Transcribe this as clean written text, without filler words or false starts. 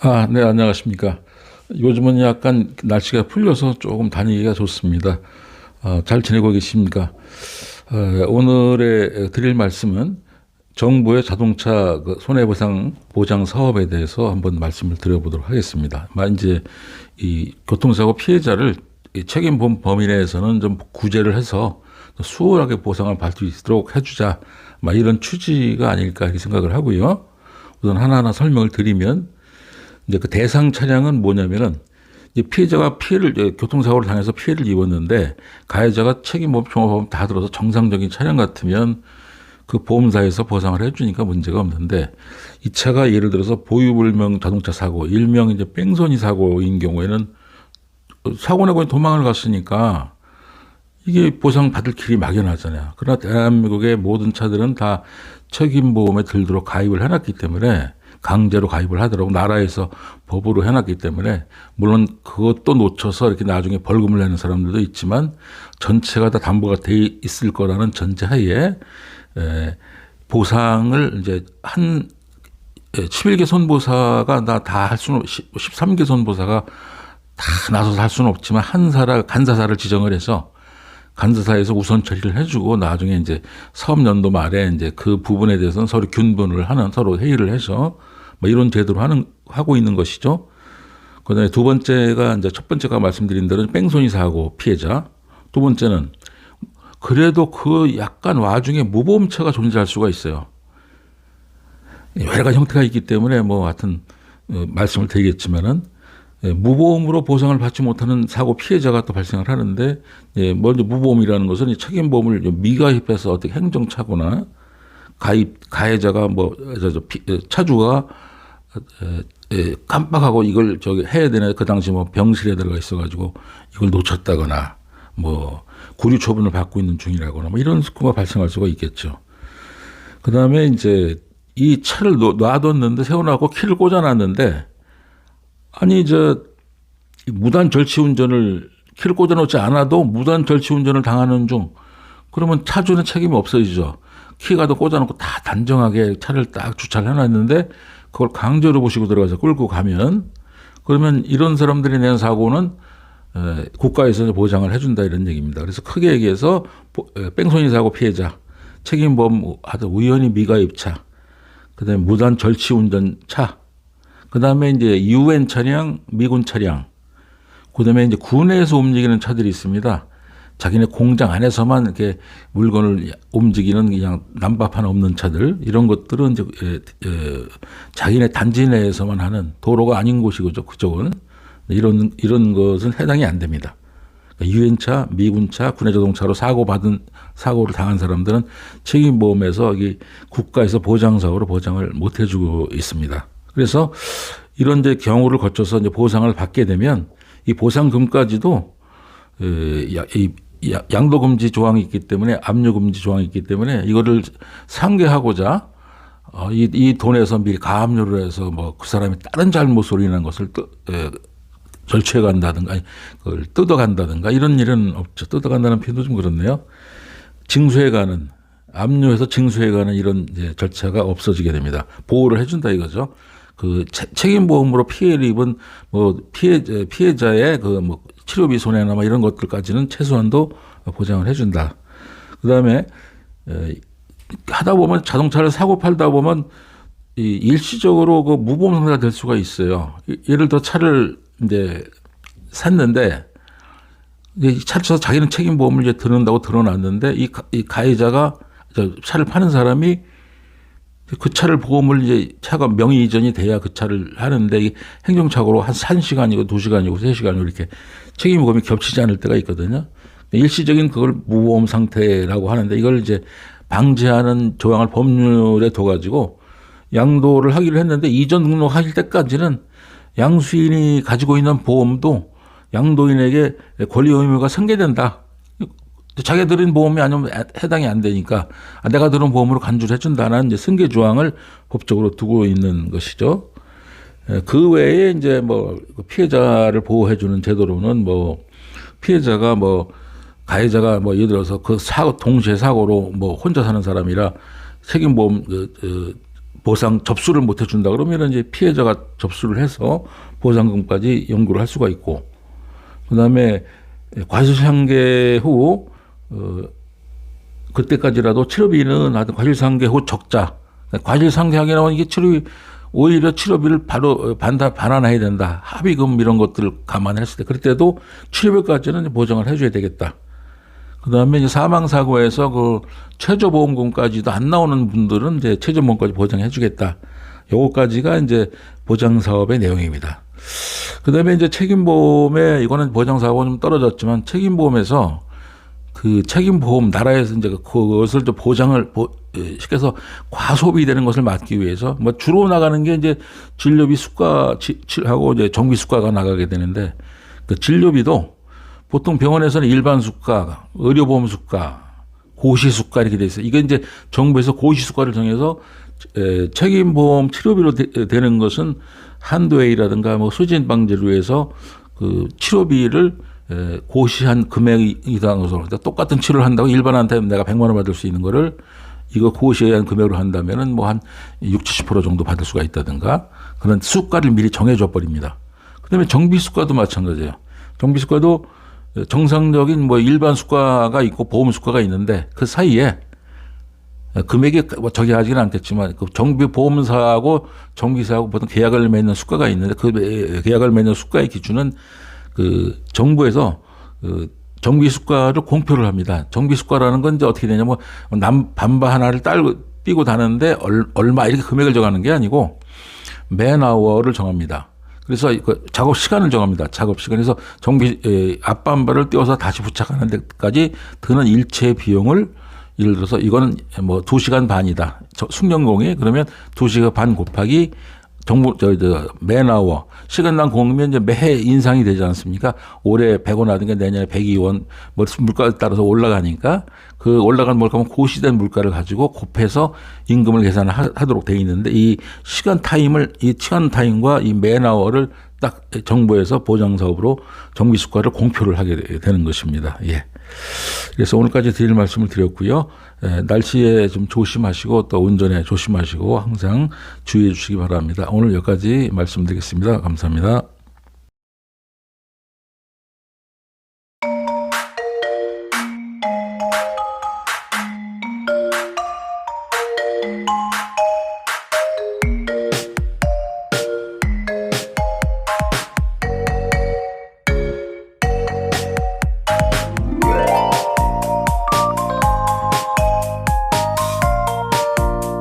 네, 안녕하십니까. 요즘은 약간 날씨가 풀려서 조금 다니기가 좋습니다. 잘 지내고 계십니까? 오늘의 드릴 말씀은 정부의 자동차 그 손해보상 보장 사업에 대해서 한번 말씀을 드려보도록 하겠습니다. 이제 이 교통사고 피해자를 이 책임 범위 내에서는 좀 구제를 해서 수월하게 보상을 받을 수 있도록 해주자. 이런 취지가 아닐까 이렇게 생각을 하고요. 우선 하나하나 설명을 드리면 이제 그 대상 차량은 뭐냐면은 이제 피해자가 교통사고를 당해서 피해를 입었는데 가해자가 책임보험 종합보험 다 들어서 정상적인 차량 같으면 그 보험사에서 보상을 해주니까 문제가 없는데 이 차가 예를 들어서 보유불명 자동차 사고, 일명 이제 뺑소니 사고인 경우에는 사고 내고 도망을 갔으니까 이게 보상받을 길이 막연하잖아요. 그러나 대한민국의 모든 차들은 다 책임보험에 들도록 가입을 해놨기 때문에 강제로 가입을 하더라고 나라에서 법으로 해놨기 때문에 물론 그것도 놓쳐서 이렇게 나중에 벌금을 내는 사람들도 있지만 전체가 다 담보가 돼 있을 거라는 전제하에 보상을 이제 11개 손보사가 다 할 수는 13개 손보사가 다 나서서 할 수는 없지만 간사사를 지정을 해서 간사사에서 우선 처리를 해주고 나중에 이제 사업연도 말에 이제 그 부분에 대해서는 서로 균분을 하는 서로 회의를 해서 이런 제도로 하고 있는 것이죠. 그다음에 두 번째가 이제 첫 번째가 말씀드린 대로 뺑소니 사고 피해자. 두 번째는 그래도 그 약간 와중에 무보험차가 존재할 수가 있어요. 여러 가지 형태가 있기 때문에 하여튼 말씀을 드리겠지만은 무보험으로 보상을 받지 못하는 사고 피해자가 또 발생을 하는데 먼저 무보험이라는 것은 책임보험을 미가입해서 어떻게 행정차거나 가해자가 차주가 깜빡하고 이걸 해야 되나 그 당시 병실에 들어가 있어가지고 이걸 놓쳤다거나 구류 처분을 받고 있는 중이라거나 이런 사고가 발생할 수가 있겠죠. 그 다음에 이제 이 차를 놔뒀는데 세워놓고 키를 꽂아놨는데 무단 절취운전을 키를 꽂아놓지 않아도 무단 절취운전을 당하는 중 그러면 차주는 책임이 없어지죠. 키가 더 꽂아놓고 다 단정하게 차를 딱 주차를 해놨는데 그걸 강제로 보시고 들어가서 끌고 가면 그러면 이런 사람들이 낸 사고는 국가에서 보장을 해준다 이런 얘기입니다. 그래서 크게 얘기해서 뺑소니 사고 피해자, 책임보험 하다 우연히 미가입차, 그다음에 무단 절취운전차, 그다음에 이제 유엔 차량, 미군 차량, 그다음에 이제 군에서 움직이는 차들이 있습니다. 자기네 공장 안에서만 이렇게 물건을 움직이는 그냥 난밥 하나 없는 차들 이런 것들은 이제 자기네 단지 내에서만 하는 도로가 아닌 곳이죠. 그쪽은 이런 것은 해당이 안 됩니다. 그러니까 유엔차, 미군차, 군의 자동차로 사고를 당한 사람들은 책임보험에서 국가에서 보장사고로 보장을 못 해주고 있습니다. 그래서 이런 이제 경우를 거쳐서 이제 보상을 받게 되면 이 보상금까지도 양도금지 조항이 있기 때문에 압류금지 조항이 있기 때문에 이거를 상계하고자 이 돈에서 미리 가압류를 해서 그 사람이 다른 잘못으로 인한 것을 절취해 간다든가 그걸 뜯어간다든가 이런 일은 없죠. 뜯어간다는 표현도 좀 그렇네요. 징수해 가는 압류해서 징수해 가는 이런 이제 절차가 없어지게 됩니다. 보호를 해준다 이거죠. 그 책임보험으로 피해를 입은 피해자의 치료비 손해나 이런 것들까지는 최소한도 보장을 해준다. 그 다음에 하다 보면 자동차를 사고 팔다 보면 일시적으로 무보험 상태가 될 수가 있어요. 예를 들어 차를 이제 샀는데 차를 사서 자기는 책임보험을 이제 드는다고 들어놨는데 이 가해자가 차를 파는 사람이 그 차를 보험을 이제 차가 명의 이전이 돼야 그 차를 하는데 행정착오로 한 1시간이고 2시간이고 3시간이고 이렇게 책임보험이 겹치지 않을 때가 있거든요. 일시적인 그걸 무보험 상태라고 하는데 이걸 이제 방지하는 조항을 법률에 둬가지고 양도를 하기로 했는데 이전 등록하실 때까지는 양수인이 가지고 있는 보험도 양도인에게 권리 의무가 생겨된다. 자기가 들은 보험이 아니면 해당이 안 되니까 내가 들은 보험으로 간주를 해준다는 이제 승계 조항을 법적으로 두고 있는 것이죠. 그 외에 이제 피해자를 보호해주는 제도로는 피해자가 가해자가 예를 들어서 동시에 사고로 혼자 사는 사람이라 책임보험 보상 접수를 못 해준다 그러면 이제 피해자가 접수를 해서 보상금까지 연구를 할 수가 있고, 그다음에 과실상계 후 그때까지라도 치료비는 하여튼 과실상계 후 적자, 과실상계하게 나오면 이게 치료비, 오히려 치료비를 바로 반환해야 된다. 합의금 이런 것들을 감안했을 때, 그럴 때도 치료비까지는 보장을 해줘야 되겠다. 그 다음에 이제 사망사고에서 그 최저보험금까지도 안 나오는 분들은 이제 최저보험까지 보장해 주겠다. 요거까지가 이제 보장사업의 내용입니다. 그 다음에 이제 책임보험에, 이거는 보장사업은 좀 떨어졌지만, 책임보험에서 그 책임보험, 나라에서 이제 그것을 좀 보장을, 시켜서 과소비되는 것을 막기 위해서, 뭐 주로 나가는 게 이제 진료비 수가하고 이제 정비 수가가 나가게 되는데, 그 진료비도 보통 병원에서는 일반 수가, 의료보험 수가, 고시 수가 이렇게 돼 있어요. 이게 이제 정부에서 고시 수가를 정해서 책임보험 치료비로 되는 것은 한도액이라든가 뭐 소진 방지를 위해서 그 치료비를 고시한 금액 이상으로, 똑같은 치료를 한다고 일반한테 내가 100만 원 받을 수 있는 거를 이거 고시한 금액으로 한다면은 뭐 한 60, 70% 정도 받을 수가 있다든가 그런 수가를 미리 정해줘 버립니다. 그다음에 정비 수가도 마찬가지예요. 정비 수가도 정상적인 뭐 일반 수가가 있고 보험 수가가 있는데 그 사이에 금액이 뭐 정해하지는 않겠지만 그 정비 보험사하고 정비사하고 보통 계약을 맺는 수가가 있는데 그 계약을 맺는 수가의 기준은 그 정부에서 그 정비 수가를 공표를 합니다. 정비 수가라는 건 이제 어떻게 되냐면 반바 하나를 띄고 다는데 얼마 이렇게 금액을 정하는 게 아니고 맨아워를 정합니다. 그래서 그 작업 시간을 정합니다. 작업 시간. 그래서 정비 앞반바를 띄워서 다시 부착하는 데까지 드는 일체 비용을, 예를 들어서 이거는 뭐 2시간 반이다. 숙련공이 그러면 2시간 반 곱하기 정부 맨아워 시간당 공이면 이제 매해 인상이 되지 않습니까? 올해 100원 하든가 내년에 102원 뭐 물가에 따라서 올라가니까 그 올라간 물가면 고시된 물가를 가지고 곱해서 임금을 계산하도록 돼 있는데 이 시간 타임과 이 맨아워를 딱 정부에서 보장사업으로 정비 수가를 공표를 하게 되는 것입니다. 예. 그래서 오늘까지 드릴 말씀을 드렸고요. 날씨에 좀 조심하시고 또 운전에 조심하시고 항상 주의해 주시기 바랍니다. 오늘 여기까지 말씀드리겠습니다. 감사합니다.